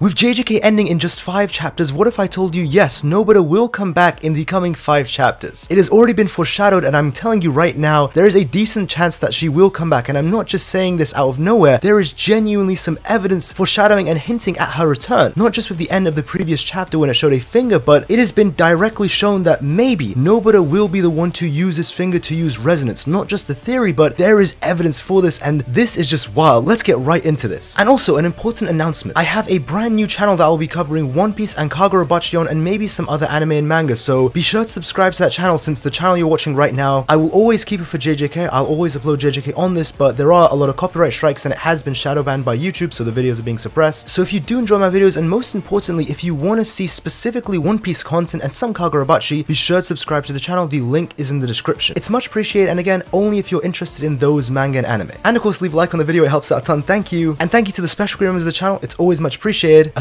With JJK ending in just 5 chapters, what if I told you yes, Nobara will come back in the coming 5 chapters? It has already been foreshadowed, and I'm telling you right now, there is a decent chance that she will come back, and I'm not just saying this out of nowhere. There is genuinely some evidence foreshadowing and hinting at her return, not just with the end of the previous chapter when it showed a finger, but it has been directly shown that maybe Nobara will be the one to use this finger to use resonance. Not just the theory, but there is evidence for this, and this is just wild. Let's get right into this. And also, an important announcement. I have a brand new channel that will be covering One Piece and Kagurabachion and maybe some other anime and manga, so be sure to subscribe to that channel. Since the channel you're watching right now, I will always keep it for JJK. I'll always upload JJK on this, but there are a lot of copyright strikes and it has been shadow banned by YouTube, so the videos are being suppressed. So if you do enjoy my videos, and most importantly, if you want to see specifically One Piece content and some Kagurabachi, be sure to subscribe to the channel. The link is in the description. It's much appreciated, and again, only if you're interested in those manga and anime. And of course, leave a like on the video, it helps out a ton. Thank you. And thank you to the special crew members of the channel, it's always much appreciated. Alright,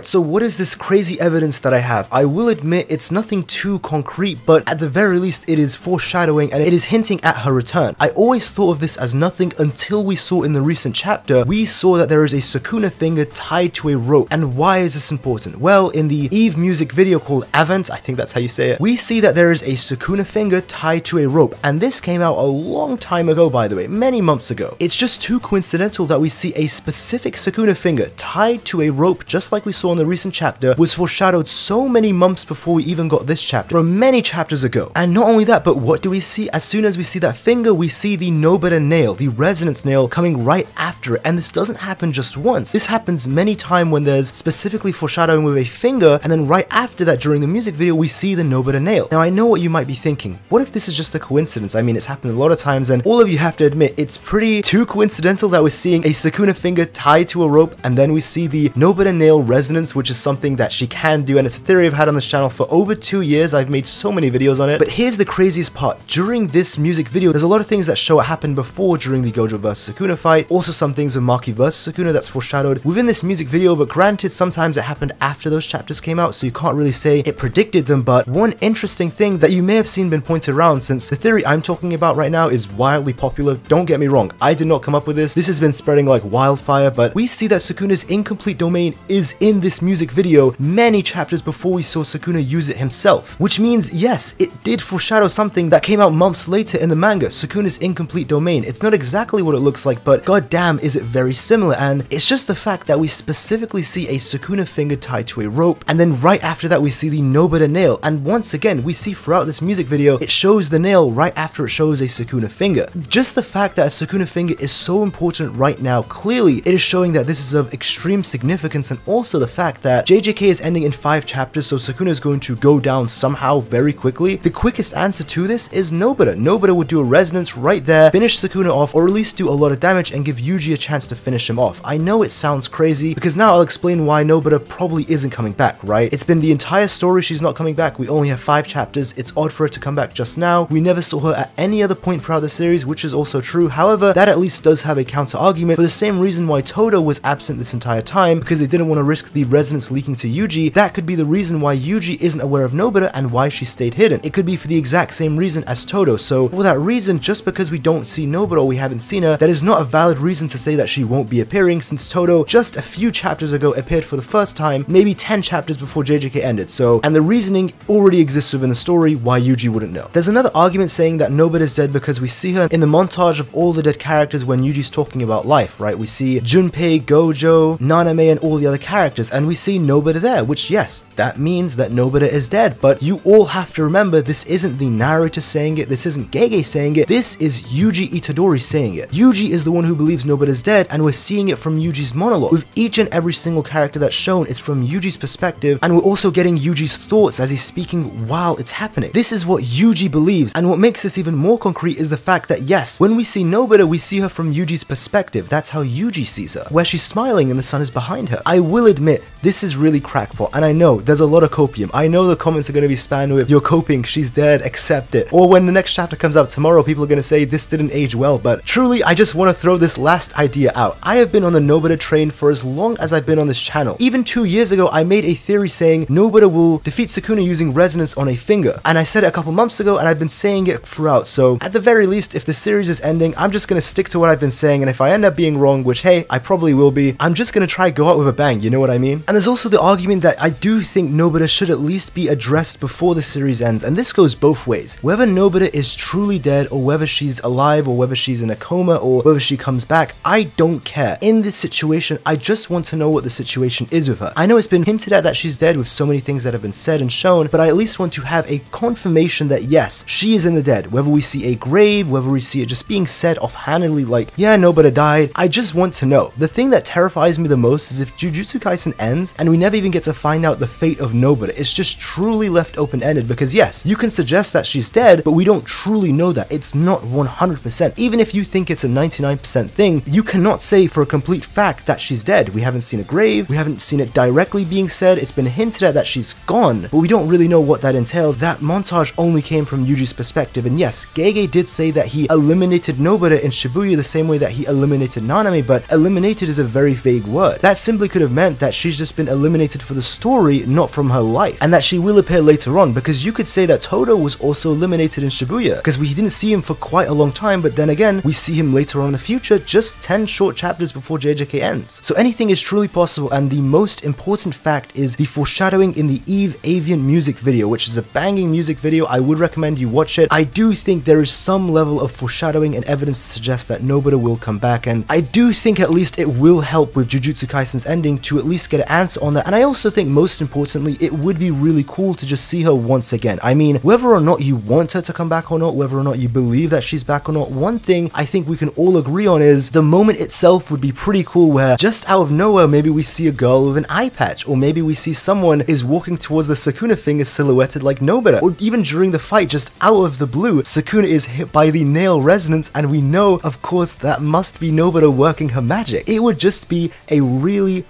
so what is this crazy evidence that I have? I will admit it's nothing too concrete, but at the very least it is foreshadowing and it is hinting at her return. I always thought of this as nothing until we saw in the recent chapter, we saw that there is a Sukuna finger tied to a rope. And why is this important? Well, in the Eve music video called Avant, I think that's how you say it, we see that there is a Sukuna finger tied to a rope, and this came out a long time ago, by the way, many months ago. It's just too coincidental that we see a specific Sukuna finger tied to a rope, just like we saw in the recent chapter, was foreshadowed so many months before we even got this chapter, from many chapters ago. And not only that, but what do we see? As soon as we see that finger, we see the Nobara nail, the resonance nail, coming right after it. And this doesn't happen just once. This happens many times when there's specifically foreshadowing with a finger, and then right after that during the music video, we see the Nobara nail. Now, I know what you might be thinking. What if this is just a coincidence? I mean, it's happened a lot of times, and all of you have to admit, it's pretty too coincidental that we're seeing a Sukuna finger tied to a rope, and then we see the Nobara nail resonance, which is something that she can do, and it's a theory I've had on this channel for over 2 years. I've made so many videos on it. But here's the craziest part. During this music video, there's a lot of things that show what happened before during the Gojo vs Sukuna fight. Also some things with Maki vs Sukuna that's foreshadowed within this music video, but granted, sometimes it happened after those chapters came out, so you can't really say it predicted them. But one interesting thing that you may have seen been pointed around, since the theory I'm talking about right now is wildly popular, don't get me wrong, I did not come up with this. This has been spreading like wildfire, but we see that Sukuna's incomplete domain is in this music video many chapters before we saw Sukuna use it himself, which means yes, it did foreshadow something that came out months later in the manga, Sukuna's incomplete domain. It's not exactly what it looks like, but goddamn is it very similar. And it's just the fact that we specifically see a Sukuna finger tied to a rope, and then right after that we see the Nobara nail, and once again we see throughout this music video it shows the nail right after it shows a Sukuna finger. Just the fact that a Sukuna finger is so important right now, clearly it is showing that this is of extreme significance. And also the fact that JJK is ending in 5 chapters, so Sukuna is going to go down somehow very quickly. The quickest answer to this is Nobara. Nobara would do a resonance right there, finish Sukuna off, or at least do a lot of damage and give Yuji a chance to finish him off. I know it sounds crazy, because now I'll explain why Nobara probably isn't coming back, right? It's been the entire story she's not coming back. We only have 5 chapters. It's odd for her to come back just now. We never saw her at any other point throughout the series, which is also true. However, that at least does have a counter argument for the same reason why Todo was absent this entire time, because they didn't want to risk the resonance leaking to Yuji. That could be the reason why Yuji isn't aware of Nobara and why she stayed hidden. It could be for the exact same reason as Todo. So for that reason, just because we don't see Nobara or we haven't seen her, that is not a valid reason to say that she won't be appearing, since Todo just a few chapters ago appeared for the first time, maybe 10 chapters before JJK ended. So, and the reasoning already exists within the story why Yuji wouldn't know. There's another argument saying that Nobara is dead because we see her in the montage of all the dead characters when Yuji's talking about life, right? We see Junpei, Gojo, Naname, and all the other characters, and we see Nobara there, which yes, that means that Nobara is dead. But you all have to remember, this isn't the narrator saying it, this isn't Gege saying it, this is Yuji Itadori saying it. Yuji is the one who believes Nobara is dead, and we're seeing it from Yuji's monologue. With each and every single character that's shown, it's from Yuji's perspective, and we're also getting Yuji's thoughts as he's speaking while it's happening. This is what Yuji believes, and what makes this even more concrete is the fact that yes, when we see Nobara, we see her from Yuji's perspective. That's how Yuji sees her, where she's smiling and the sun is behind her. I will admit, this is really crackpot, and I know there's a lot of copium. I know the comments are going to be spammed with, you're coping, she's dead, accept it. Or when the next chapter comes out tomorrow, people are going to say this didn't age well. But truly, I just want to throw this last idea out. I have been on the Nobara train for as long as I've been on this channel. Even 2 years ago, I made a theory saying Nobara will defeat Sukuna using resonance on a finger, and I said it a couple months ago, and I've been saying it throughout. So at the very least, if the series is ending, I'm just going to stick to what I've been saying, and if I end up being wrong, which hey, I probably will will be, I'm just gonna try go out with a bang, you know what I mean? And there's also the argument that I do think Nobara should at least be addressed before the series ends, and this goes both ways. Whether Nobara is truly dead, or whether she's alive, or whether she's in a coma, or whether she comes back, I don't care. In this situation, I just want to know what the situation is with her. I know it's been hinted at that she's dead with so many things that have been said and shown, but I at least want to have a confirmation that yes, she is in the dead. Whether we see a grave, whether we see it just being said offhandedly like, yeah, Nobara died, I just want to know. The thing that terrifies me the most is if Jujutsu Kaisen ends and we never even get to find out the fate of Nobara. It's just truly left open-ended, because yes, you can suggest that she's dead, but we don't truly know that. It's not 100%. Even if you think it's a 99% thing, you cannot say for a complete fact that she's dead. We haven't seen a grave, we haven't seen it directly being said, it's been hinted at that she's gone, but we don't really know what that entails. That montage only came from Yuji's perspective, and yes, Gege did say that he eliminated Nobara in Shibuya the same way that he eliminated Nanami, but eliminated is a very vague word. That simply could have meant that she's just been eliminated for the story, not from her life, and that she will appear later on, because you could say that Todo was also eliminated in Shibuya, because we didn't see him for quite a long time, but then again, we see him later on in the future, just 10 short chapters before JJK ends. So anything is truly possible, and the most important fact is the foreshadowing in the Eve Avian music video, which is a banging music video. I would recommend you watch it. I do think there is some level of foreshadowing and evidence to suggest that Nobara will come back, and I do think at least it will help with Jujutsu Kaisen's ending to at least get an answer on that. And I also think most importantly, it would be really cool to just see her once again. I mean, whether or not you want her to come back or not, whether or not you believe that she's back or not, one thing I think we can all agree on is the moment itself would be pretty cool, where just out of nowhere maybe we see a girl with an eye patch, or maybe we see someone is walking towards the Sukuna finger silhouetted like Nobara, or even during the fight, just out of the blue, Sukuna is hit by the nail resonance, and we know, of course, that must be Nobara working her magic. It would just be a really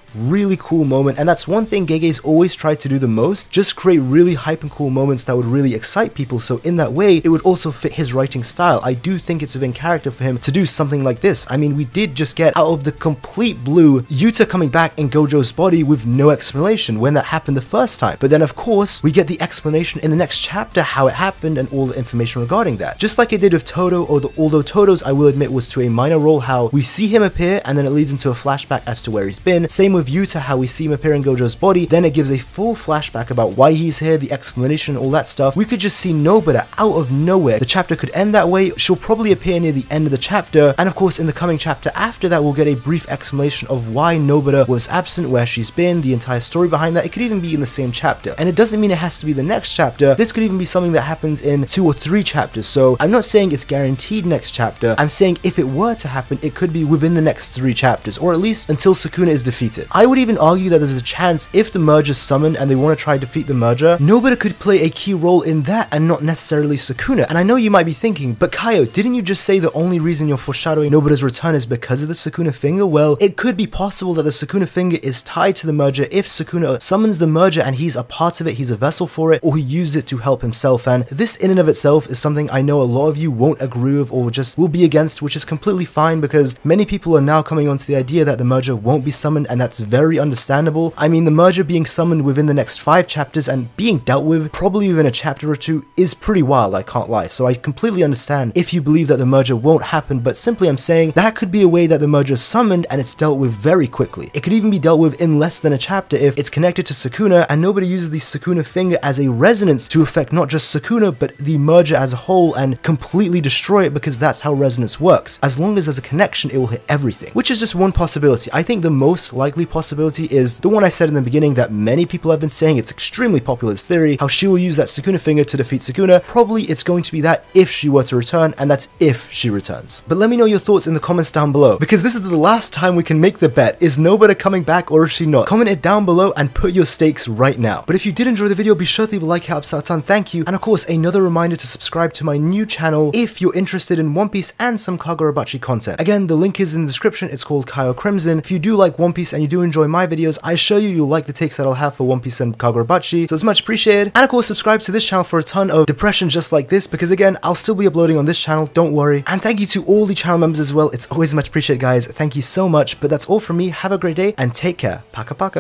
cool moment, and that's one thing Gege's always tried to do the most, just create really hype and cool moments that would really excite people, so in that way, it would also fit his writing style. I do think it's within character for him to do something like this. I mean, we did just get out of the complete blue Yuta coming back in Gojo's body with no explanation when that happened the first time, but then of course, we get the explanation in the next chapter how it happened and all the information regarding that. Just like it did with Todo, although Todo's, I will admit, was to a minor role, how we see him appear and then it leads into a flashback as to where he's been. Same with Yuta, how we see him appear in Gojo's body, then it gives a full flashback about why he's here, the explanation, all that stuff. We could just see Nobara out of nowhere. The chapter could end that way. She'll probably appear near the end of the chapter, and of course in the coming chapter after that we'll get a brief explanation of why Nobara was absent, where she's been, the entire story behind that. It could even be in the same chapter, and it doesn't mean it has to be the next chapter. This could even be something that happens in 2 or 3 chapters, so I'm not saying it's guaranteed next chapter. I'm saying if it were to happen, it could be within the next 3 chapters, or at least until Sukuna is defeated. I would even argue that there's a chance if the merger's summoned and they want to try to defeat the merger, Nobara could play a key role in that and not necessarily Sukuna. And I know you might be thinking, but Kaio, didn't you just say the only reason you're foreshadowing Nobara's return is because of the Sukuna finger? Well, it could be possible that the Sukuna finger is tied to the merger if Sukuna summons the merger and he's a part of it, he's a vessel for it, or he uses it to help himself. And this in and of itself is something I know a lot of you won't agree with or just will be against, which is completely fine because many people are now coming onto the idea that the merger won't be summoned, and that's very understandable. I mean, the merger being summoned within the next 5 chapters and being dealt with probably within a chapter or 2 is pretty wild, I can't lie. So I completely understand if you believe that the merger won't happen, but simply I'm saying that could be a way that the merger is summoned and it's dealt with very quickly. It could even be dealt with in less than a chapter if it's connected to Sukuna and nobody uses the Sukuna finger as a resonance to affect not just Sukuna but the merger as a whole and completely destroy it, because that's how resonance works. As long as there's a connection, it will hit everything, which is just one possibility. I think the most likely possibility is the one I said in the beginning that many people have been saying. It's extremely popular, this theory, how she will use that Sukuna finger to defeat Sukuna. Probably it's going to be that if she were to return, and that's if she returns. But let me know your thoughts in the comments down below, because this is the last time we can make the bet. Is Nobara coming back or is she not? Comment it down below and put your stakes right now. But if you did enjoy the video, be sure to leave a like, it helps out a ton, thank you. And of course, another reminder to subscribe to my new channel if you're interested in One Piece and some Kagurabachi content. Again, the link is in the description. It's called Kaio Crimson. If you do like One Piece and you do enjoy my videos, I assure you'll like the takes that I'll have for One Piece and Kagurabachi, so it's much appreciated. And of course, subscribe to this channel for a ton of depression just like this, because again, I'll still be uploading on this channel, don't worry. And thank you to all the channel members as well. It's always much appreciated, guys. Thank you so much. But that's all from me. Have a great day and take care. Paka paka.